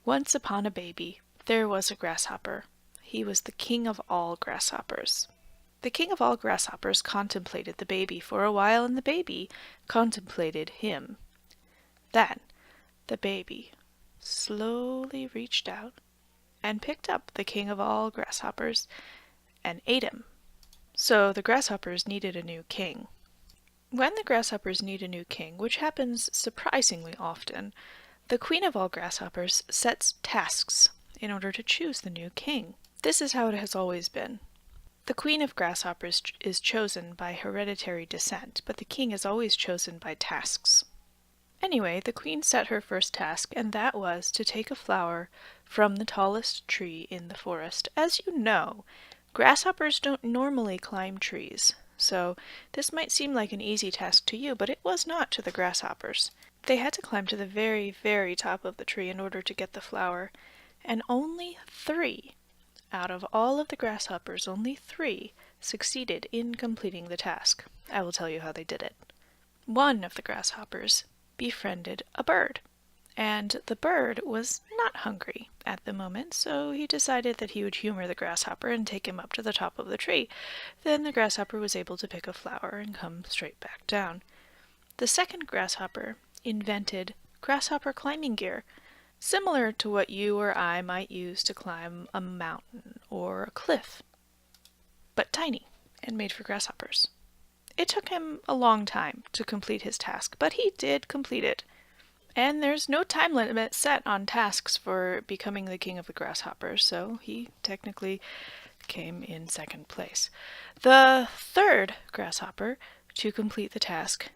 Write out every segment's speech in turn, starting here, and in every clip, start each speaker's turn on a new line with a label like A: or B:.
A: Once upon a baby, there was a grasshopper. He was the king of all grasshoppers. The king of all grasshoppers contemplated the baby for a while, and the baby contemplated him. Then the baby slowly reached out and picked up the king of all grasshoppers and ate him. So the grasshoppers needed a new king. When the grasshoppers need a new king, which happens surprisingly often, the queen of all grasshoppers sets tasks in order to choose the new king. This is how it has always been. The queen of grasshoppers is chosen by hereditary descent, but the king is always chosen by tasks. Anyway, the queen set her first task, and that was to take a flower from the tallest tree in the forest. As you know, grasshoppers don't normally climb trees, so this might seem like an easy task to you, but it was not to the grasshoppers. They had to climb to the very, very top of the tree in order to get the flower, and only 3 out of all of the grasshoppers, only 3 succeeded in completing the task. I will tell you how they did it. One of the grasshoppers befriended a bird, and the bird was not hungry at the moment, so he decided that he would humor the grasshopper and take him up to the top of the tree. Then the grasshopper was able to pick a flower and come straight back down. The second grasshopper invented grasshopper climbing gear, similar to what you or I might use to climb a mountain or a cliff, but tiny and made for grasshoppers. It took him a long time to complete his task, but he did complete it. And there's no time limit set on tasks for becoming the king of the grasshoppers, so he technically came in second place. The third grasshopper to complete the task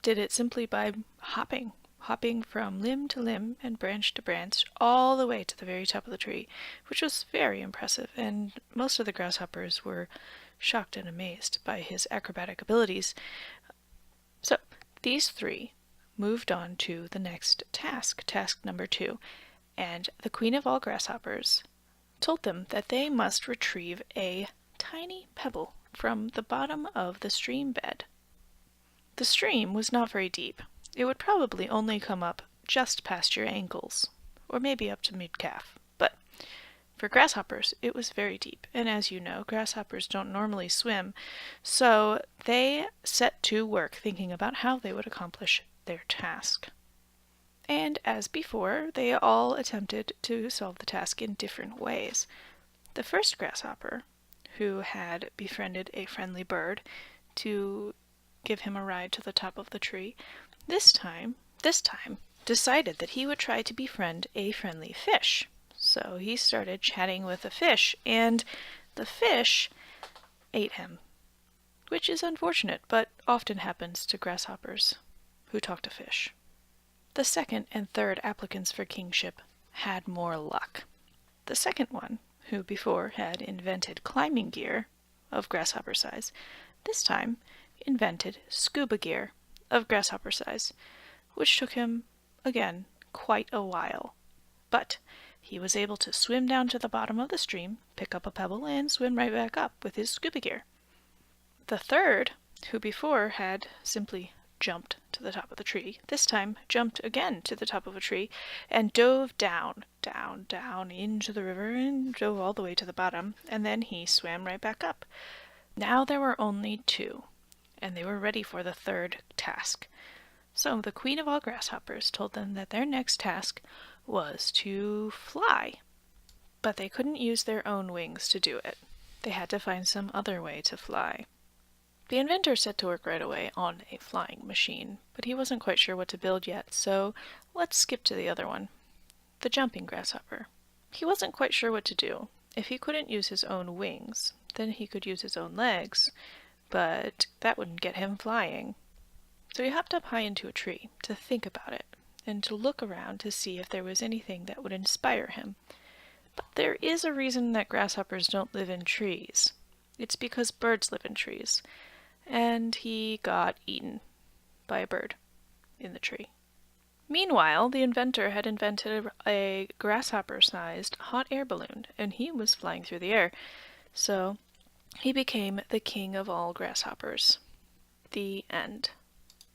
A: did it simply by hopping from limb to limb and branch to branch all the way to the very top of the tree, which was very impressive, and most of the grasshoppers were shocked and amazed by his acrobatic abilities. So these 3 moved on to the next task, task number 2, and the queen of all grasshoppers told them that they must retrieve a tiny pebble from the bottom of the stream bed. The stream was not very deep. It would probably only come up just past your ankles, or maybe up to mid-calf, but for grasshoppers it was very deep, and as you know, grasshoppers don't normally swim, so they set to work thinking about how they would accomplish their task. And as before, they all attempted to solve the task in different ways. The first grasshopper, who had befriended a friendly bird to give him a ride to the top of the tree, this time decided that he would try to befriend a friendly fish. So he started chatting with a fish, and the fish ate him, which is unfortunate, but often happens to grasshoppers who talk to fish. The second and third applicants for kingship had more luck. The second one, who before had invented climbing gear of grasshopper size, this time invented scuba gear of grasshopper size, which took him, again, quite a while. But he was able to swim down to the bottom of the stream, pick up a pebble, and swim right back up with his scuba gear. The third, who before had simply jumped to the top of the tree, this time jumped again to the top of a tree and dove down into the river and dove all the way to the bottom, and then he swam right back up. Now there were only 2, and they were ready for the third task. So the queen of all grasshoppers told them that their next task was to fly, but they couldn't use their own wings to do it. They had to find some other way to fly. The inventor set to work right away on a flying machine, but he wasn't quite sure what to build yet, so let's skip to the other one, the jumping grasshopper. He wasn't quite sure what to do. If he couldn't use his own wings, then he could use his own legs, but that wouldn't get him flying. So he hopped up high into a tree to think about it, and to look around to see if there was anything that would inspire him. But there is a reason that grasshoppers don't live in trees. It's because birds live in trees, and he got eaten by a bird in the tree. Meanwhile, the inventor had invented a grasshopper-sized hot air balloon, and he was flying through the air, so he became the king of all grasshoppers. The end.